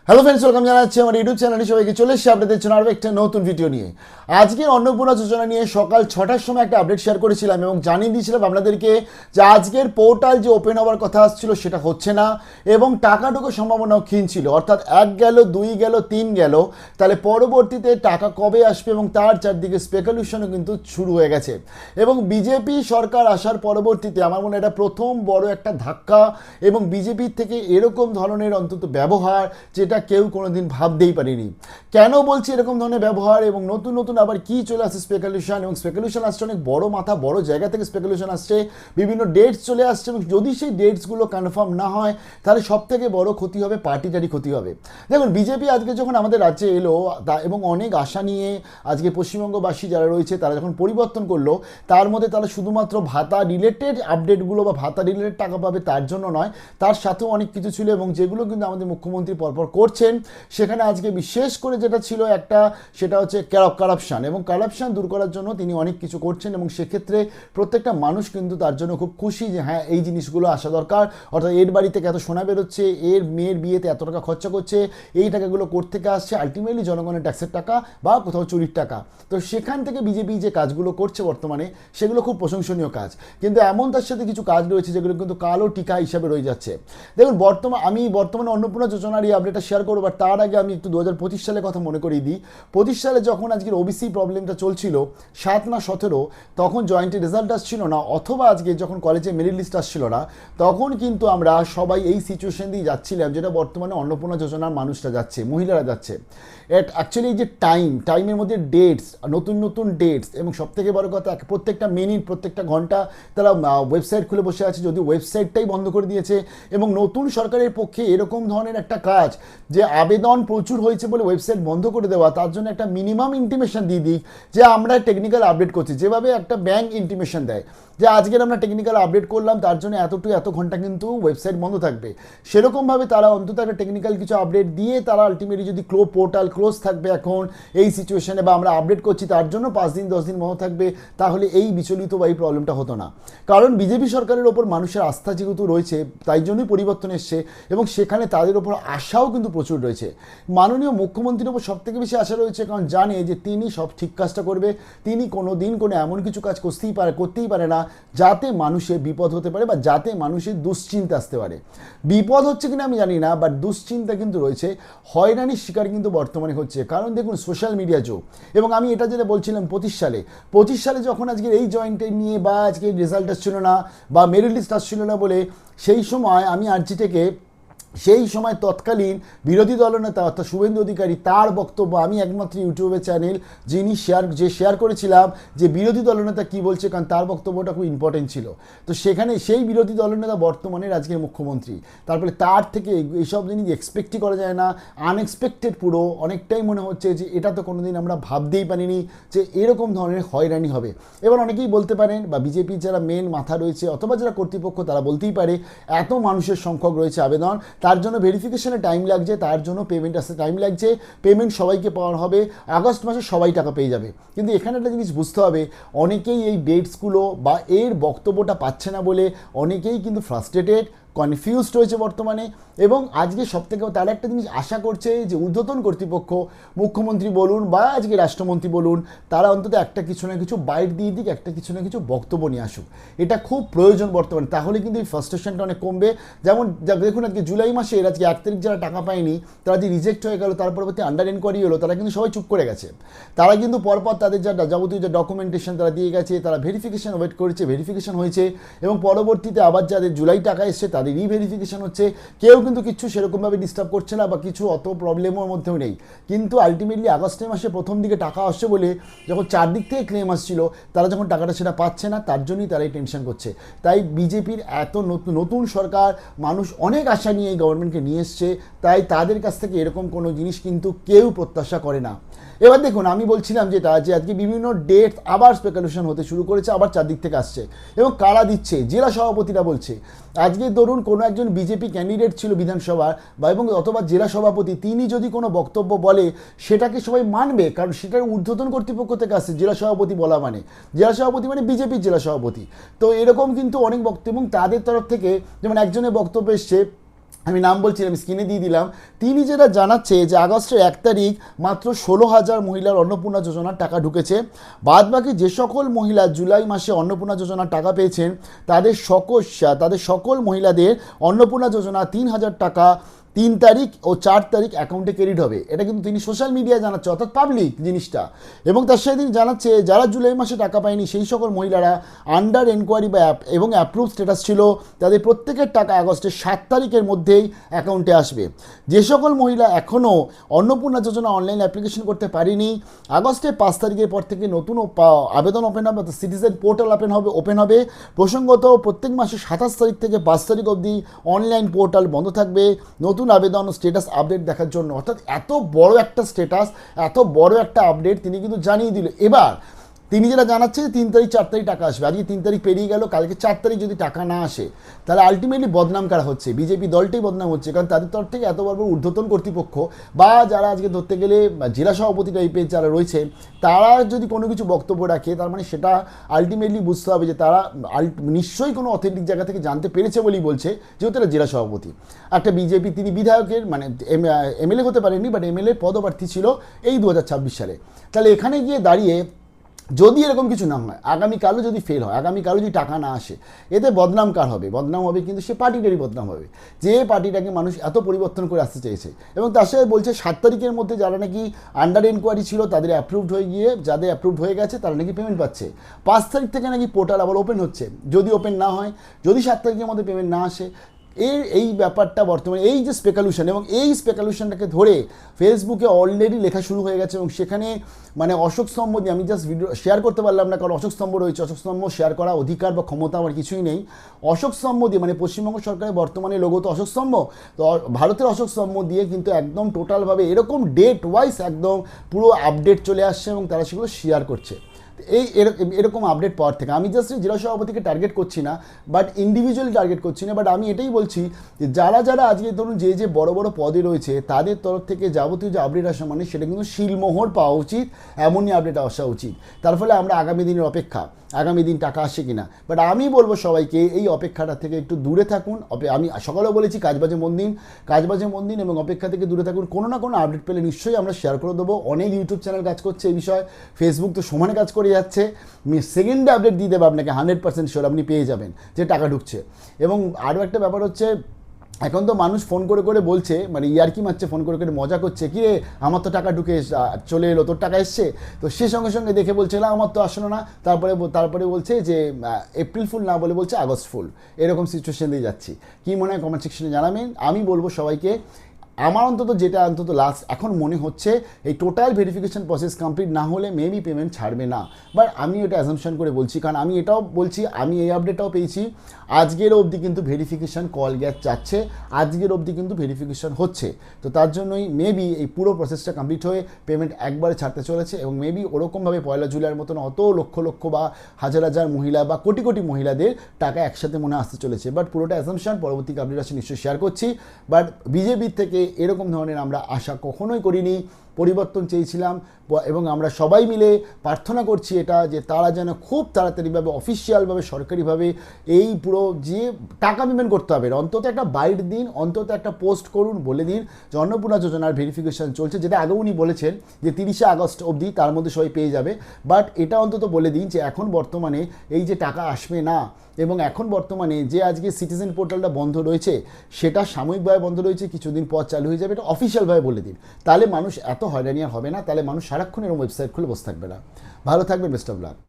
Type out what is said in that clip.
Hello friends, welcome জানাচ্ছি আমার YouTube চ্যানেলে। সবাইকে চলে এসেছি আপনাদের জন্য আরও একটা নতুন ভিডিও নিয়ে। আজকের অন্নপূর্ণা যোজনা নিয়ে সকাল 6টার সময় একটা আপডেট শেয়ার করেছিলাম এবং জানিয়ে দিয়েছিলাম আপনাদেরকে যে আজকের পোর্টাল যে ওপেন হওয়ার কথা আসছিল সেটা হচ্ছে না এবং টাকা ঢোকার সম্ভাবনাও ক্ষীণ ছিল। অর্থাৎ 1 গেল, 2 গেল, 3 গেল, তাহলে পরবর্তীতে টাকা কবে আসবে এবং তার চারদিকে স্পেকুলেশনও কিন্তু শুরু হয়ে গেছে। এবং বিজেপি সরকার আসার পরবর্তীতে আমার মনে হয় এটা প্রথম বড় একটা ধাক্কা এবং বিজেপির থেকে এরকম ধরনের অন্তত ব্যবহার যেটা কেউ কোনোদিন ভাবতেই পারেনি। কেন বলছি এরকম ধরনের ব্যবহার এবং নতুন নতুন আবার কি চলে আসছে স্পেকুলেশন, এবং স্পেকুলেশন আসছে অনেক বড় মাথা বড় জায়গা থেকে স্পেকুলেশন আসছে, বিভিন্ন ডেটস চলে আসছে এবং যদি সেই ডেটসগুলো কনফার্ম না হয় তাহলে সব থেকে বড় ক্ষতি হবে, পার্টিটারি ক্ষতি হবে। দেখুন, বিজেপি আজকে যখন আমাদের রাজ্যে এলো এবং অনেক আশা নিয়ে আজকে পশ্চিমবঙ্গবাসী যারা রয়েছে তারা যখন পরিবর্তন করলো, তার মধ্যে তারা শুধুমাত্র ভাতা রিলেটেড আপডেটগুলো বা ভাতা রিলেটেড টাকা পাবে তার জন্য নয়, তার সাথেও অনেক কিছু ছিল এবং যেগুলো কিন্তু আমাদের মুখ্যমন্ত্রী পরপর করছেন। সেখানে আজকে বিশেষ করে যেটা ছিল একটা, সেটা হচ্ছে কারাপশান, এবং কারাপশান দূর করার জন্য তিনি অনেক কিছু করছেন এবং সেক্ষেত্রে প্রত্যেকটা মানুষ কিন্তু তার জন্য খুব খুশি যে হ্যাঁ, এই জিনিসগুলো আসা দরকার। অর্থাৎ এর বাড়ি থেকে এত সোনা বেরোচ্ছে, এর মেয়ের বিয়েতে এত টাকা খরচা করছে, এই টাকাগুলো কোত্থেকে আসছে, আলটিমেটলি জনগণের ট্যাক্সের টাকা বা কোথাও চুরির টাকা। তো সেখান থেকে বিজেপি যে কাজগুলো করছে বর্তমানে, সেগুলো খুব প্রশংসনীয় কাজ, কিন্তু এমন তার সাথে কিছু কাজ রয়েছে যেগুলো কিন্তু কালো টিকা হিসাবে রয়ে যাচ্ছে। দেখুন, আমি বর্তমানে অন্নপূর্ণা যোজনার এই আপডেটটা শেয়ার করবো, বাট তার আগে আমি একটু 2025 সালের কথা মনে করিয়ে দিই। 25 সালে যখন আজকের ওবিসি প্রবলেমটা চলছিল 7 না 17, তখন জয়েন্টের রেজাল্ট আসছিল না, অথবা আজকে যখন কলেজে মেরিট লিস্ট আসছিল না, তখন কিন্তু আমরা সবাই এই সিচুয়েশন দিয়ে যাচ্ছিলাম যেটা বর্তমানে অন্নপূর্ণা যোজনার মানুষরা যাচ্ছে, মহিলারা যাচ্ছে। অ্যাকচুয়ালি যে টাইমের মধ্যে ডেটস, নতুন নতুন ডেটস, এবং সবথেকে বড় কথা প্রত্যেকটা মিনিট, প্রত্যেকটা ঘন্টা তারা ওয়েবসাইট খুলে বসে আছে, যদি ওয়েবসাইটটাই বন্ধ করে দিয়েছে। এবং নতুন সরকারের পক্ষে এরকম ধরনের একটা কাজ, যে আবেদন প্রচুর হয়েছে বলে ওয়েবসাইট বন্ধ করে দেওয়া, তার জন্য একটা মিনিমাম ইন্টিমেশন দিয়ে দিই যে আমরা টেকনিক্যাল আপডেট করছি, যেভাবে একটা ব্যাংক ইন্টিমেশন দেয় যে আজকের আমরা টেকনিক্যাল আপডেট করলাম, তার জন্য এত ঘন্টা কিন্তু ওয়েবসাইট বন্ধ থাকবে। সেরকমভাবে তারা অন্তত একটা টেকনিক্যাল কিছু আপডেট দিয়ে তারা আলটিমেটলি যদি পোর্টাল ক্লোজ থাকবে এখন এই সিচুয়েশনে, বা আমরা আপডেট করছি তার জন্য 5 দিন 10 দিন বন্ধ থাকবে, তাহলে এই বিচলিত বা এই প্রবলেমটা হতো না। কারণ বিজেপি সরকারের ওপর মানুষের আস্থা যেহেতু রয়েছে, তাই জন্যই পরিবর্তন এসছে এবং সেখানে তাদের ওপর আশাও কিন্তু প্রচুর রয়েছে। মাননীয় মুখ্যমন্ত্রীর ওপর সব থেকে বেশি আশা রয়েছে, কারণ জানে যে তিনি সব ঠিক কাজটা করবে। তিনি কোনো দিন কোনো এমন কিছু কাজ করতেই পারে না যাতে মানুষের বিপদ হতে পারে বা যাতে মানুষের দুশ্চিন্তা আসতে পারে। বিপদ হচ্ছে কিনা আমি জানি না, বাট দুশ্চিন্তা কিন্তু রয়েছে, হয়রানির শিকার কিন্তু বর্তমানে হচ্ছে। কারণ দেখুন, সোশ্যাল মিডিয়া যুগ, এবং আমি এটা যেটা বলছিলাম 25 সালে যখন আজকের এই জয়েন্টে নিয়ে বা আজকে রেজাল্ট আসছিল না বা মেরিট লিস্ট আসছিল না বলে, সেই সময় আমি আরজি থেকে সেই সময় তৎকালীন বিরোধী দলনেতা অর্থাৎ শুভেন্দু অধিকারী, তার বক্তব্য আমি একমাত্র ইউটিউবের চ্যানেল যিনি শেয়ার করেছিলাম যে বিরোধী দলনেতা কি বলছে, কারণ তার বক্তব্যটা খুব ইম্পর্টেন্ট ছিল। তো সেখানে সেই বিরোধী দলনেতা বর্তমানে আজকের মুখ্যমন্ত্রী, তারপরে তার থেকে এইসব জিনিস এক্সপেক্টই করা যায় না, আনএক্সপেক্টেড পুরো। অনেকটাই মনে হচ্ছে যে এটা তো কোনোদিন আমরা ভাবতেই পারিনি যে এরকম ধরনের হয়রানি হবে। এবার অনেকেই বলতে পারেন, বা বিজেপির যারা মেন মাথা রয়েছে অথবা যারা কর্তৃপক্ষ, তারা বলতেই পারে এত মানুষের সংখ্যক রয়েছে আবেদন, তার জন্য ভেরিফিকেশনে টাইম লাগছে, তার জন্য পেমেন্ট আসতে টাইম লাগছে, পেমেন্ট সবাইকে পাওয়ার হবে, আগস্ট মাসে সবাই টাকা পেয়ে যাবে। কিন্তু এখানে একটা জিনিস বুঝতে হবে, অনেকেই এই ডেটসগুলো বা এর বক্তব্যটা পাচ্ছে না বলে অনেকেই কিন্তু ফ্রাস্ট্রেটেড, কনফিউজড রয়েছে বর্তমানে। এবং আজকে সবথেকে তারা একটা জিনিস আশা করছে যে ঊর্ধ্বতন কর্তৃপক্ষ, মুখ্যমন্ত্রী বলুন বা আজকে রাষ্ট্রমন্ত্রী বলুন, তারা অন্তত একটা কিছু না কিছু বাইট দিয়ে দিক, একটা কিছু না কিছু বক্তব্য নিয়ে আসুক। এটা খুব প্রয়োজন বর্তমানে, তাহলে কিন্তু এই ফ্রাস্ট্রেশনটা অনেক কমবে। যেমন দেখুন, আজকে জুলাই মাসে আজকে 1 তারিখ যারা টাকা পায়নি, তারা যে রিজেক্ট হয়ে গেল, তার পরবর্তী আন্ডার এনকোয়ারি হলো, তারা কিন্তু সবাই চুপ করে গেছে। তারা কিন্তু পরপর তাদের যা যাবতীয় যে ডকুমেন্টেশন তারা দিয়ে গেছে, তারা ভেরিফিকেশন ওয়েট করেছে, ভেরিফিকেশন হয়েছে, এবং পরবর্তীতে আবার যাদের জুলাই টাকা এসছে তাদের রিভেরিফিকেশন হচ্ছে। কেউ কিন্তু কিছু সেরকমভাবে ডিস্টার্ব করছে না বা কিছু অত প্রবলেমের মধ্যেও নেই। কিন্তু আলটিমেটলি আগস্টের মাসে প্রথম দিকে টাকা আসছে বলে যখন চারদিক থেকে ক্লেম আসছিল, তারা যখন টাকাটা সেটা পাচ্ছে না, তার জন্যই তারা এই টেনশন করছে। তাই বিজেপির এত নতুন সরকার, মানুষ অনেক আশা নিয়ে এই গভর্নমেন্টকে নিয়ে এসছে, তাই তাদের কাছ থেকে এরকম কোনো জিনিস কিন্তু কেউ প্রত্যাশা করে না। এবার দেখুন, আমি বলছিলাম যে আজকে বিভিন্ন ডেট আবার স্পেকুলেশন হতে শুরু করেছে, আবার চারদিক থেকে আসছে, এবং কারা দিচ্ছে, জেলা সভাপতিরা বলছে। আজকে ধরুন কোনো একজন বিজেপি ক্যান্ডিডেট ছিল বিধানসভার বা এবং অথবা জেলা সভাপতি, তিনি যদি কোনো বক্তব্য বলে সেটাকে সবাই মানবে, কারণ সেটার ঊর্ধ্বতন কর্তৃপক্ষ থেকে আসছে। জেলা সভাপতি বলা মানে, জেলা সভাপতি মানে বিজেপির জেলা সভাপতি। তো এরকম কিন্তু অনেক বক্তব্য, এবং তাদের তরফ থেকে যেমন একজনের বক্তব্য এসছে আমি নাম বলছিলাম, স্ক্রিনে দিয়ে দিলাম। তিনি যেটা জানাচ্ছে যে আগস্টের 1 তারিখ মাত্র 16,000 মহিলার অন্নপূর্ণা যোজনার টাকা ঢুকেছে। বাদবাকি যে সকল মহিলা জুলাই মাসে অন্নপূর্ণা যোজনার টাকা পেয়েছেন তাদের সকল মহিলাদের অন্নপূর্ণা যোজনা 3,000 টাকা 3 তারিখ ও 4 তারিখ অ্যাকাউন্টে ক্রেডিট হবে। এটা কিন্তু তিনি সোশ্যাল মিডিয়ায় জানাচ্ছে, অর্থাৎ পাবলিক জিনিসটা। এবং তার সাথে তিনি জানাচ্ছে যারা জুলাই মাসে টাকা পায়নি সেই সকল মহিলারা আন্ডার এনকোয়ারি বা এবং অ্যাপ্রুভ স্ট্যাটাস ছিল, তাদের প্রত্যেকের টাকা আগস্টের 7 তারিখের মধ্যেই অ্যাকাউন্টে আসবে। যে সকল মহিলা এখনও অন্নপূর্ণা যোজনা অনলাইন অ্যাপ্লিকেশন করতে পারেনি, আগস্টের 5 তারিখের পর থেকে নতুন আবেদন ওপেন হবে, অর্থাৎ সিটিজেন পোর্টাল ওপেন হবে। প্রসঙ্গত প্রত্যেক মাসে 27 তারিখ থেকে 5 তারিখ অবধি অনলাইন পোর্টাল বন্ধ থাকবে নতুন আবেদন ও স্ট্যাটাস আপডেট দেখার জন্য। অর্থাৎ এত বড় একটা স্ট্যাটাস, এত বড় একটা আপডেট তিনি কিন্তু জানিয়ে দিল। এবার তিনি যেটা জানাচ্ছে 3 তারিখ 4 তারিখ টাকা আসবে। আজকে 3 তারিখ পেরিয়ে গেল, কালকে 4 তারিখ যদি টাকা না আসে তাহলে আলটিমেটলি বদনাম কারা হচ্ছে? বিজেপি দলটাই বদনাম হচ্ছে, কারণ তাদের তরফ থেকে এত বড় ঊর্ধ্বতন কর্তৃপক্ষ বা যারা আজকে ধরতে গেলে জেলা সভাপতি টাইপের যারা রয়েছে তারা যদি কোনো কিছু বক্তব্য রাখে, তার মানে সেটা আলটিমেটলি বুঝতে হবে যে তারা নিশ্চয়ই কোনো অথেন্টিক জায়গা থেকে জানতে পেরেছে বলেই বলছে, যেহেতু তারা জেলা সভাপতি। একটা বিজেপি, তিনি বিধায়কের মানে এমএলএ হতে পারেননি, বাট এমএলএ পদপ্রার্থী ছিল এই 2026 সালে। তাহলে এখানে গিয়ে দাঁড়িয়ে যদি এরকম কিছু না হয়, আগামীকালও যদি ফেল হয়, আগামীকালও যদি টাকা না আসে, এতে বদনাম কার হবে? বদনাম হবে কিন্তু সে পার্টিটারই বদনাম হবে, যে পার্টিটাকে মানুষ এত পরিবর্তন করে আসতে চেয়েছে। এবং তার সাথে বলছে 7 তারিখের মধ্যে যারা নাকি আন্ডার এনকোয়ারি ছিল তাদের অ্যাপ্রুভড হয়ে গিয়ে, যাদের অ্যাপ্রুভড হয়ে গেছে তারা নাকি পেমেন্ট পাচ্ছে। 5 তারিখ থেকে নাকি পোর্টাল আবার ওপেন হচ্ছে। যদি ওপেন না হয়, যদি 7 তারিখের মধ্যে পেমেন্ট না আসে, এই ব্যাপারটা বর্তমানে এই যে স্পেকুলেশন, এবং এই স্পেকুলেশনটাকে ধরে ফেসবুকে অলরেডি লেখা শুরু হয়ে গেছে। এবং সেখানে মানে অশোক স্তম্ভ দিয়ে আমি জাস্ট ভিডিও শেয়ার করতে পারলাম না, কারণ অশোক স্তম্ভ রয়েছে, অশোক স্তম্ভ শেয়ার করা অধিকার বা ক্ষমতা আমার কিছুই নেই। অশোক স্তম্ভ দিয়ে মানে পশ্চিমবঙ্গ সরকারের বর্তমানে লোগো তো অশোক স্তম্ভ, তো ভারতের অশোক স্তম্ভ দিয়ে কিন্তু একদম টোটালভাবে এরকম ডেট ওয়াইজ একদম পুরো আপডেট চলে আসছে এবং তারা সেগুলো শেয়ার করছে। এরকম আপডেট পাওয়ার থেকে আমি জাস্ট জেলা সভাপতিকে টার্গেট করছি না, বাট ইন্ডিভিজুয়ালি টার্গেট করছি না, বাট আমি এটাই বলছি যে যারা আজকে ধরুন যে বড় বড় পদে রয়েছে তাদের তরফ থেকে যাবতীয় যে আপডেট আসা মানে সেটা কিন্তু শিলমোহর পাওয়া উচিত, এমনই আপডেট আসা উচিত। তার ফলে আমরা আগামী দিনের অপেক্ষা, আগামী দিন টাকা আসে কিনা। বাট আমি বলবো সবাইকে এই অপেক্ষাটা থেকে একটু দূরে থাকুন। আমি সকালেও বলেছি কাজবাজে মন দিন এবং অপেক্ষা থেকে দূরে থাকুন। কোনো না কোনো আপডেট পেলে নিশ্চয়ই আমরা শেয়ার করে দেবো। অনেক ইউটিউব চ্যানেল কাজ করছে এই বিষয়ে, ফেসবুক তো সমানে কাজ করে যাচ্ছে। সেকেন্ডে আপডেট দিয়ে দেবো আপনাকে, 100% শিওর আপনি পেয়ে যাবেন যে টাকা ঢুকছে। এবং আরও একটা ব্যাপার হচ্ছে, এখন তো মানুষ ফোন করে করে বলছে, মানে ইয়ার্কি মারছে, ফোন করে করে মজা করছে, কি রে আমার তো টাকা ঢুকে চলে এলো, তোর টাকা এসছে? তো সে সঙ্গে সঙ্গে দেখে বলছে না আমার তো আসলো না, তারপরে বলছে যে এপ্রিল ফুল না বলে বলছে আগস্ট ফুল। এরকম সিচুয়েশন দিয়ে যাচ্ছি। কী মনে হয় কমেন্ট সেকশনে জানাবেন। আমি বলবো সবাইকে, আমার যেটা লাস্ট এখন মনে হচ্ছে, এই টোটাল ভেরিফিকেশন প্রসেস কমপ্লিট না হলে মেবি পেমেন্ট ছাড়বে না। বাট আমি এটা অ্যাজাম্পশন করে বলছি, কারণ আমি এটাও বলছি, আমি এই আপডেটটাও পেয়েছি আজকের অবধি কিন্তু ভেরিফিকেশান কল গ্যাস যাচ্ছে, আজকের অবধি কিন্তু ভেরিফিকেশান হচ্ছে। তো তার জন্যই মেবি এই পুরো প্রসেসটা কমপ্লিট হয়ে পেমেন্ট একবারে ছাড়তে চলেছে। এবং মেবি ওরকমভাবে 1 জুলাইয়ের মতন অত লক্ষ লক্ষ বা হাজার হাজার মহিলা বা কোটি কোটি মহিলাদের টাকা একসাথে মনে আসতে চলেছে। বাট পুরোটা অ্যাজাম্পশন, পরবর্তী আপডেট আসে নিশ্চয়ই শেয়ার করছি। বাট বিজেপির থেকে এরকম ধরনের আমরা আশা কখনোই করিনি। পরিবর্তন চেয়েছিলাম এবং আমরা সবাই মিলে প্রার্থনা করছি এটা, যে তারা যেন খুব তাড়াতাড়িভাবে অফিসিয়ালভাবে সরকারিভাবে এই পুরো যে টাকা পেমেন্ট করতে হবে, অন্তত একটা বাইট দিন, অন্তত একটা পোস্ট করুন, বলে দিন যে অন্নপূর্ণা যোজনার ভেরিফিকেশান চলছে, যেটা আগেও উনি বলেছেন যে 30শে আগস্ট অবধি তার মধ্যে সবাই পেয়ে যাবে। বাট এটা অন্তত বলে দিন যে এখন বর্তমানে এই যে টাকা আসবে না, এবং এখন বর্তমানে যে আজকে সিটিজেন পোর্টালটা বন্ধ রয়েছে সেটা সাময়িকভাবে বন্ধ রয়েছে, কিছুদিন পর চালু হয়ে যাবে, এটা অফিসিয়ালভাবে বলে দিন। তাহলে মানুষ এত হয়রানি আর হবে না, তাহলে মানুষ সারাক্ষণ এরকম ওয়েবসাইট খুলে বসে থাকবে না। ভালো থাকবেন, বেস্ট অফ লাক।